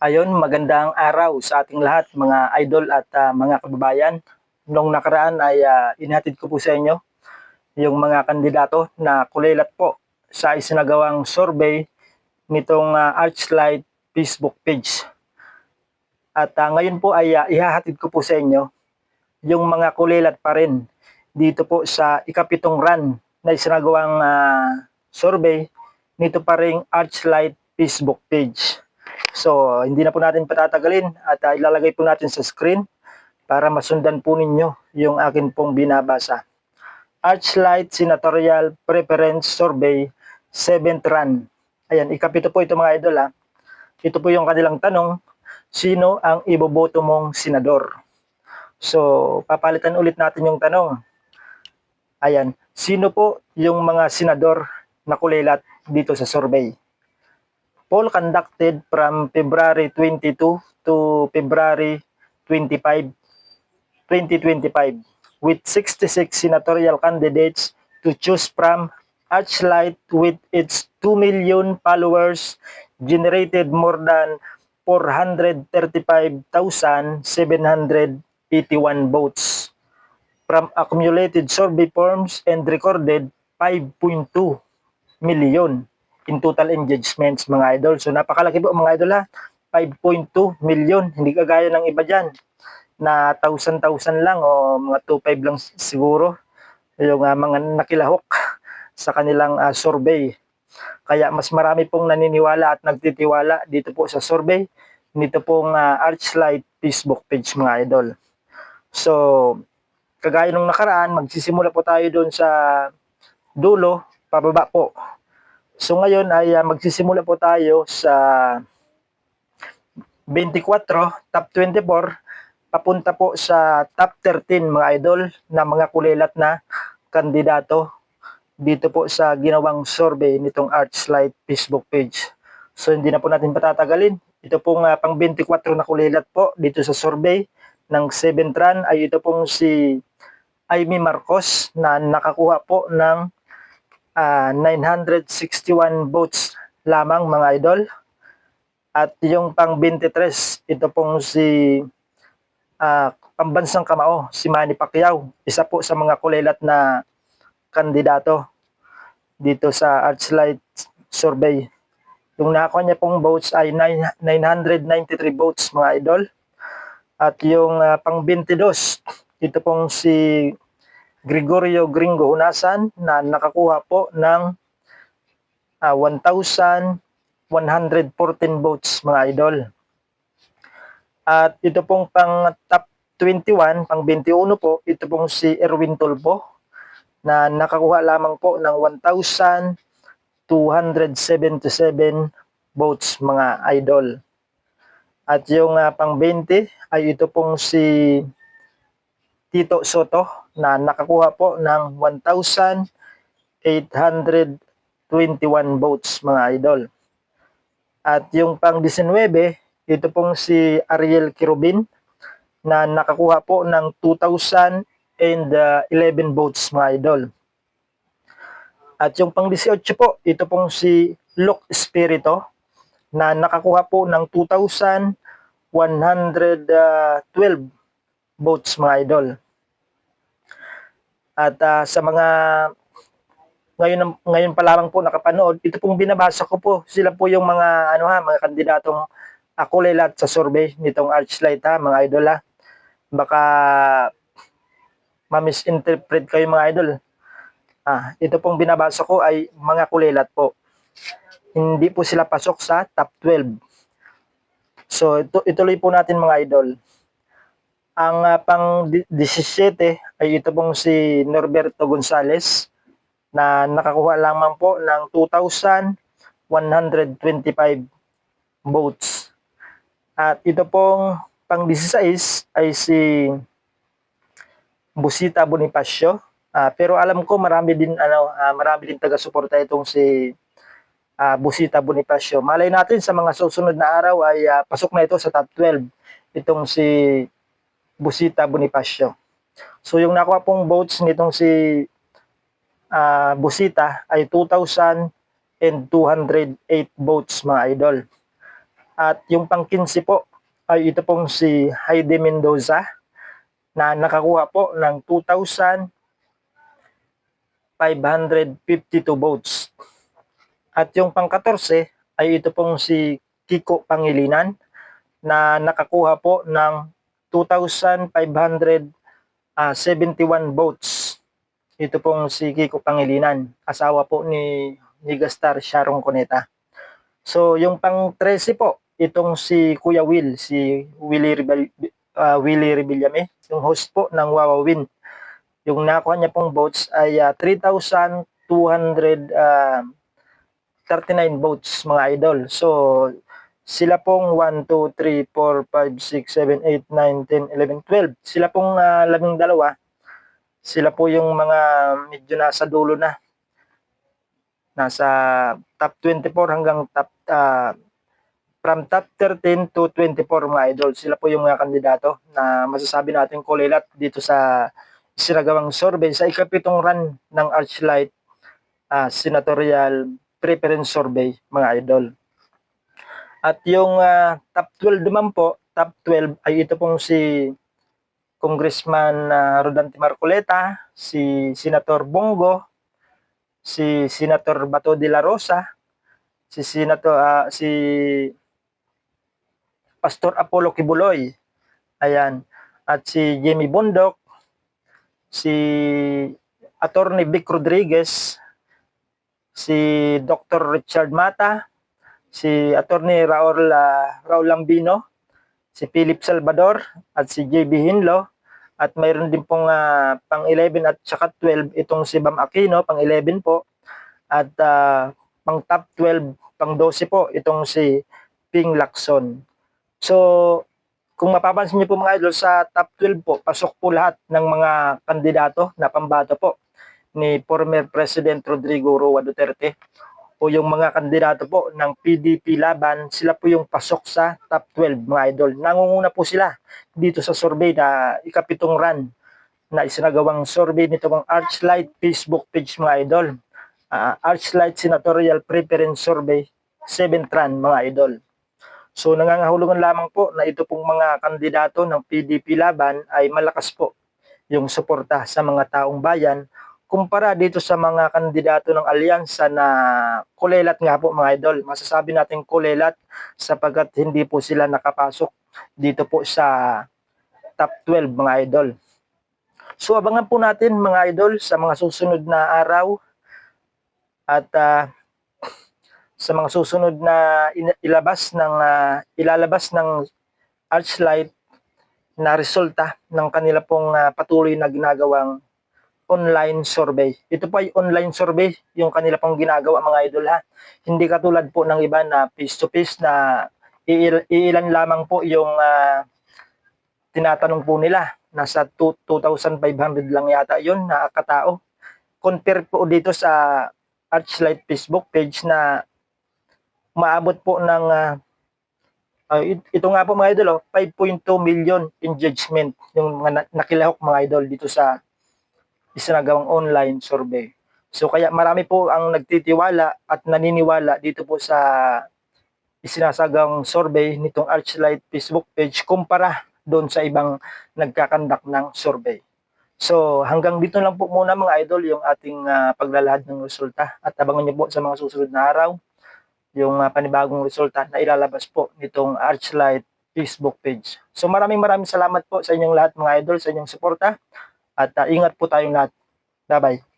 Ayon, magandang araw sa ating lahat mga idol at mga kababayan. Nung nakaraan ay inihatid ko po sa inyo yung mga kandidato na kulilat po sa isinagawang survey nitong Archlight Facebook page. At ngayon po ay ihahatid ko po sa inyo yung mga kulilat pa rin dito po sa ikapitong run na isinagawang survey nito pa ring Archlight Facebook page. So, hindi na po natin patatagalin at ilalagay po natin sa screen para masundan po ninyo yung akin pong binabasa. Archlight Senatorial Preference Survey 7th run. Ayan, ikapito po ito mga idol ha. Ito po yung kanilang tanong, sino ang iboboto mong senador? So, papalitan ulit natin yung tanong. Ayan, sino po yung mga senador na kulilat dito sa survey? Poll conducted from February 22 to February 25, 2025 with 66 senatorial candidates to choose from. Archlight with its 2 million followers generated more than 435,781 votes from accumulated survey forms and recorded 5.2 million in total engagements mga idol. So napakalaki po mga idol ha. 5.2 million. Hindi kagaya ng iba dyan na 1,000 lang o mga 2.5 lang siguro yung mga nakilahok sa kanilang survey. Kaya mas marami pong naniniwala at nagtitiwala dito po sa survey nito pong Archlight Facebook page mga idol. So, kagaya nung nakaraan, magsisimula po tayo doon sa dulo, pababa po. So ngayon ay magsisimula po tayo sa 24, top 24, papunta po sa top 13 mga idol na mga kulilat na kandidato dito po sa ginawang survey nitong Archlight Facebook page. So hindi na po natin patatagalin. Ito pong pang 24 na kulilat po dito sa survey ng 7th run ay ito pong si Amy Marcos na nakakuha po ng 961 votes lamang mga idol. At yung pang 23, ito pong si pambansang kamao, si Manny Pacquiao. Isa po sa mga kulilat na kandidato dito sa Archlight survey. Yung nakakuha niya pong votes ay 993 votes mga idol. At yung pang 22, ito pong si Gregorio Gringo Unasan na nakakuha po ng 1,114 votes mga idol. At ito pong pang top 21, pang 21 po, ito pong si Erwin Tulfo na nakakuha lamang po ng 1,277 votes mga idol. At yung pang 20 ay ito pong si Tito Soto na nakakuha po ng 1,821 votes mga idol. At yung pang 19, ito pong si Ariel Kirubin na nakakuha po ng 2,011 votes mga idol. At yung pang 18 po, ito pong si Luke Espirito na nakakuha po ng 2,112 votes mga idol. At sa mga ngayon pa lamang po nakapanood, ito pong binabasa ko po, sila po yung mga mga kandidatong kulilat sa survey nitong Archlight mga idol ha. Baka ma-misinterpret kayo mga idol. Ito pong binabasa ko ay mga kulilat po. Hindi po sila pasok sa top 12. So ituloy po natin mga idol. Ang pang 17 ay ito pong si Norberto Gonzales na nakakuha lamang po ng 2,125 votes. At ito pong pang 16 ay si Busita Bonifacio. Pero alam ko marami din taga-suporta itong si Busita Bonifacio. Malay natin sa mga susunod na araw ay pasok na ito sa top 12 itong si Busita Bonifacio. So yung nakuha pong votes nitong si Busita ay 2,208 votes mga idol. At yung pang-15 po ay ito pong si Heidi Mendoza na nakakuha po ng 2,552 votes. At yung pang-14 ay ito pong si Kiko Pangilinan na nakakuha po ng 2,571 votes. Ito pong si Kiko Pangilinan, asawa po ni Megastar Sharon Cuneta. So yung pang-13 po, itong si Kuya Will, si Willie Rebillame, yung host po ng Wawawin. Yung nakuha niya pong votes ay 3,239 votes mga idol. So sila pong 1, 2, 3, 4, 5, 6, 7, 8, 9, 10, 11, 12. Sila pong 12. Sila po yung mga medyo nasa dulo na. Nasa top 24 hanggang from top 13 to 24 mga idol. Sila po yung mga kandidato na masasabi natin kulilat dito sa isinagawang survey sa ikapitong run ng Archlight Senatorial Preference Survey mga idol. At yung top 12 naman po, top 12 ay ito pong si Congressman Rodante Marcoleta, si Senator Bongo, si Senator Bato de la Rosa, si Pastor Apollo Kibuloy, ayan, at si Jimmy Bondok, si Attorney Vic Rodriguez, si Dr. Richard Mata, si Attorney Raul Lambino, si Philip Salvador, at si JB Hinlo, at mayroon din pong pang 11 at saka 12 itong si Bam Aquino, pang 11 po, at pang top 12, pang 12 po itong si Ping Lacson. So kung mapapansin niyo po mga idol, sa top 12 po, pasok po lahat ng mga kandidato na pambato po ni former President Rodrigo Roa Duterte o yung mga kandidato po ng PDP Laban, sila po yung pasok sa top 12 mga idol. Nangunguna po sila dito sa survey na ikapitong run na isinagawang survey nito ng Archlight Facebook page mga idol. Archlight Senatorial Preference Survey 7th run mga idol. So nangangahulugan lamang po na ito pong mga kandidato ng PDP Laban ay malakas po yung suporta sa mga taong bayan kumpara dito sa mga kandidato ng alyansa na kulelat nga po mga idol. Masasabi natin kulelat sapagkat hindi po sila nakapasok dito po sa top 12 mga idol. So abangan po natin mga idol sa mga susunod na araw at sa mga susunod na ilalabas ng Archlight na resulta ng kanila pong patuloy na ginagawang online survey. Ito po ay online survey yung kanila pong ginagawa mga idol ha. Hindi katulad po ng iba na face-to-face na iilan lamang po yung tinatanong po nila. Nasa 2,500 lang yata yun na katao. Compare po dito sa Archlight Facebook page na maabot po ng ito nga po mga idol, 5.2 million engagement yung mga nakilahok mga idol dito sa isinagawang online survey. So kaya marami po ang nagtitiwala at naniniwala dito po sa isinasagang survey nitong Archlight Facebook page kumpara doon sa ibang nagkakandak ng survey. So hanggang dito lang po muna mga idol yung ating paglalahad ng resulta at abangan niyo po sa mga susunod na araw yung panibagong resulta na ilalabas po nitong Archlight Facebook page. So maraming salamat po sa inyong lahat mga idol, sa inyong suporta at ingat po tayong lahat. Bye-bye.